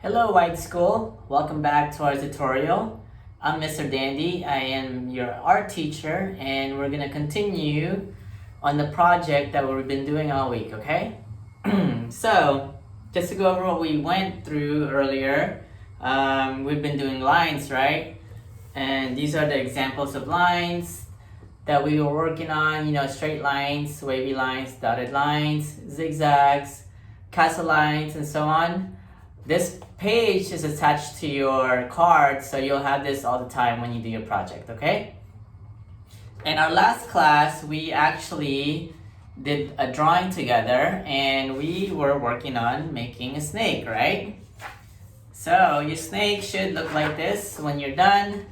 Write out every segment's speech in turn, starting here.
Hello White School, welcome back to our tutorial. I'm Mr. Dandy, I am your art teacher and we're going to continue on the project that we've been doing all week, okay? So, just to go over what we went through earlier, we've been doing lines, right? And these are the examples of lines that we were working on, straight lines, wavy lines, dotted lines, zigzags, castle lines, and so on. This page is attached to your card, so you'll have this all the time when you do your project, okay? In our last class, we actually did a drawing together and we were working on making a snake, right? So your snake should look like this when you're done.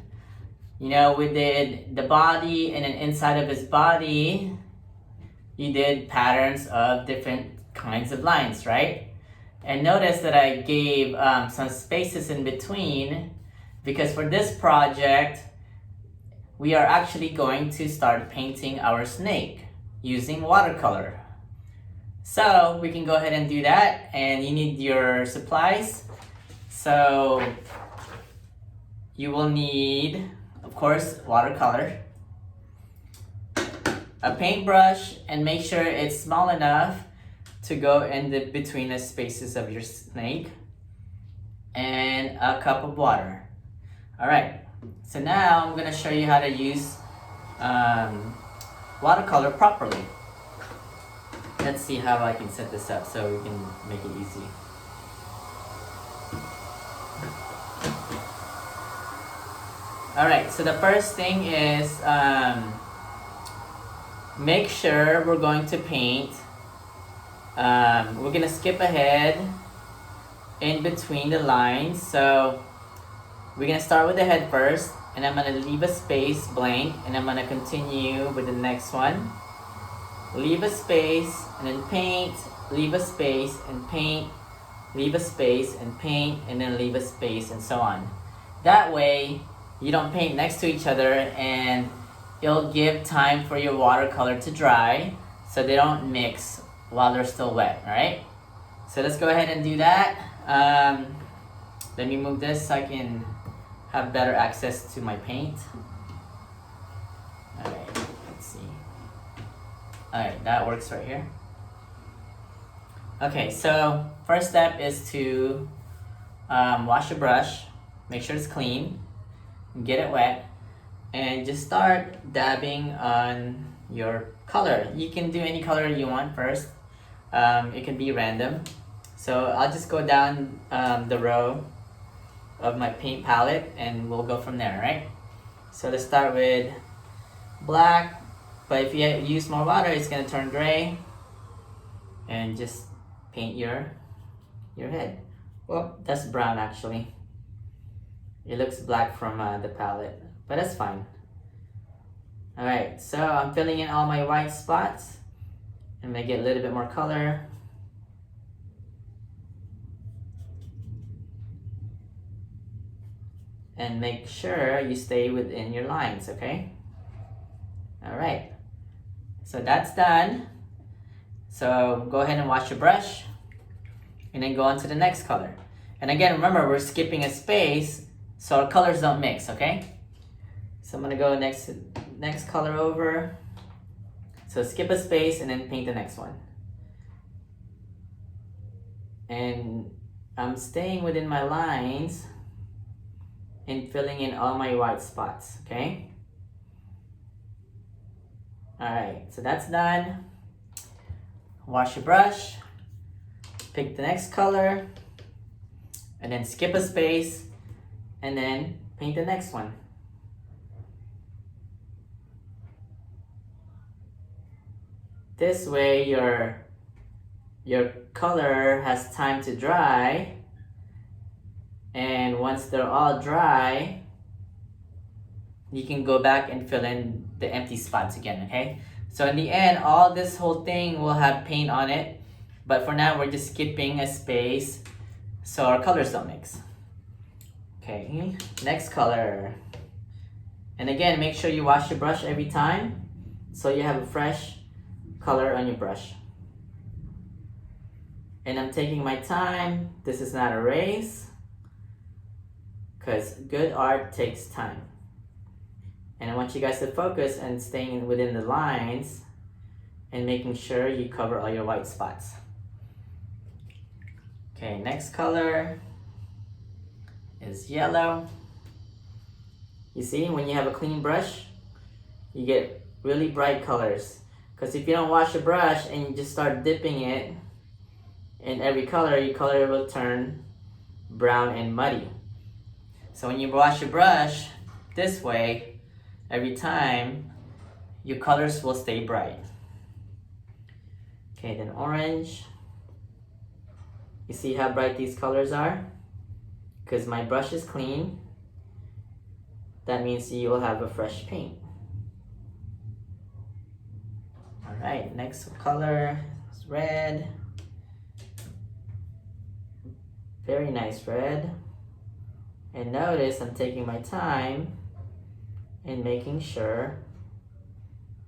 We did the body, and then inside of his body, you did patterns of different kinds of lines, right? And notice that I gave some spaces in between because for this project, we are actually going to start painting our snake using watercolor. So we can go ahead and do that, and you need your supplies. So you will need, of course, watercolor, a paintbrush, and make sure it's small enough to go in between the spaces of your snake, and a cup of water. Alright, so now I'm going to show you how to use watercolor properly. Let's see how I can set this up so we can make it easy. Alright, so the first thing is make sure we're going to paint. We're gonna skip ahead in between the lines. So we're gonna start with the head first, and I'm gonna leave a space blank, and I'm gonna continue with the next one. Leave a space and then paint, leave a space and paint, leave a space and paint, and then leave a space, and so on. That way you don't paint next to each other, and it'll give time for your watercolor to dry so they don't mix while they're still wet, alright? So let's go ahead and do that. Let me move this so I can have better access to my paint. Alright, let's see. Alright, that works right here. Okay, so first step is to wash your brush, make sure it's clean, get it wet, and just start dabbing on your color. You can do any color you want first. It can be random. So I'll just go down the row of my paint palette and we'll go from there, right? So let's start with black, but if you use more water, it's gonna turn gray. And just paint your head. Well, that's brown actually. It looks black from the palette, but that's fine. Alright, so I'm filling in all my white spots. I'm gonna get a little bit more color. And make sure you stay within your lines, okay? Alright, so that's done. So go ahead and wash your brush and then go on to the next color. And again, remember, we're skipping a space so our colors don't mix, okay? So I'm gonna go next color over. So skip a space and then paint the next one. And I'm staying within my lines and filling in all my white spots, okay? Alright, so that's done. Wash your brush, pick the next color, and then skip a space, and then paint the next one. This way your color has time to dry, and once they're all dry, you can go back and fill in the empty spots again, okay? So in the end, all this whole thing will have paint on it, but for now we're just skipping a space so our colors don't mix. Okay, next color. And again, make sure you wash your brush every time so you have a fresh color on your brush. And I'm taking my time. This is not a race. because good art takes time. And I want you guys to focus on staying within the lines and making sure you cover all your white spots. Okay, next color is yellow. You see, when you have a clean brush, you get really bright colors. Because if you don't wash a brush and you just start dipping it in every color, your color will turn brown and muddy. So when you wash your brush this way, every time, your colors will stay bright. Okay, then orange. You see how bright these colors are? Because my brush is clean, that means you will have a fresh paint. Alright, next color is red. Very nice red. And notice I'm taking my time and making sure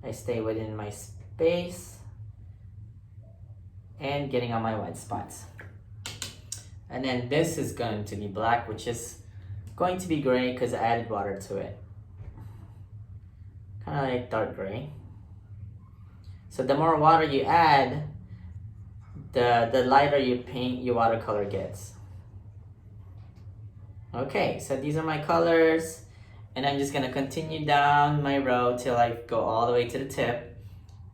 I stay within my space and getting on my white spots. And then this is going to be black, which is going to be gray because I added water to it. Kind of like dark gray. So the more water you add, the lighter you paint your watercolor gets. Okay, so these are my colors, and I'm just gonna continue down my row till I go all the way to the tip.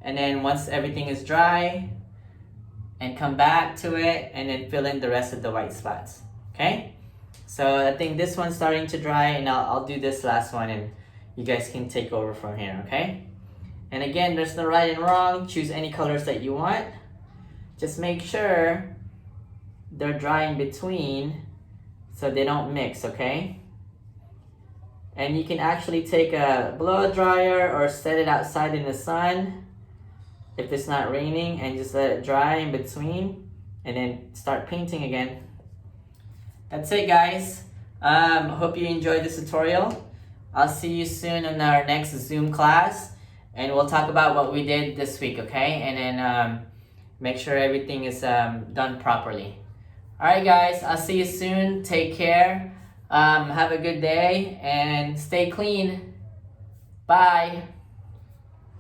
And then once everything is dry, and come back to it, and then fill in the rest of the white spots, okay? So I think this one's starting to dry, and I'll do this last one, and you guys can take over from here, okay? And again, there's no right and wrong. Choose any colors that you want. Just make sure they're dry in between so they don't mix, okay? And you can actually take a blow dryer or set it outside in the sun if it's not raining, and just let it dry in between and then start painting again. That's it, guys. Hope you enjoyed this tutorial. I'll see you soon in our next Zoom class, and we'll talk about what we did this week, okay? And then make sure everything is done properly. Alright guys, I'll see you soon. Take care. Have a good day and stay clean. Bye.